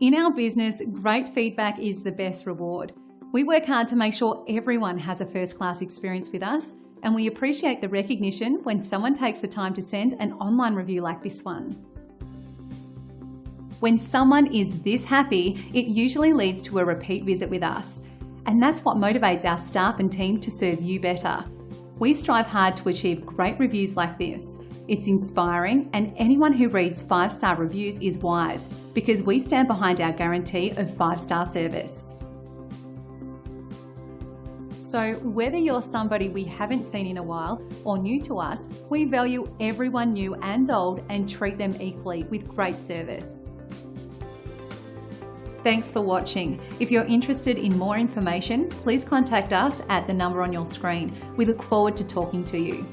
In our business, great feedback is the best reward. We work hard to make sure everyone has a first-class experience with us, and we appreciate the recognition when someone takes the time to send an online review like this one. When someone is this happy, it usually leads to a repeat visit with us. And that's what motivates our staff and team to serve you better. We strive hard to achieve great reviews like this. It's inspiring, and anyone who reads 5-star reviews is wise, because we stand behind our guarantee of 5-star service. So whether you're somebody we haven't seen in a while or new to us, we value everyone new and old and treat them equally with great service. Thanks for watching. If you're interested in more information, please contact us at the number on your screen. We look forward to talking to you.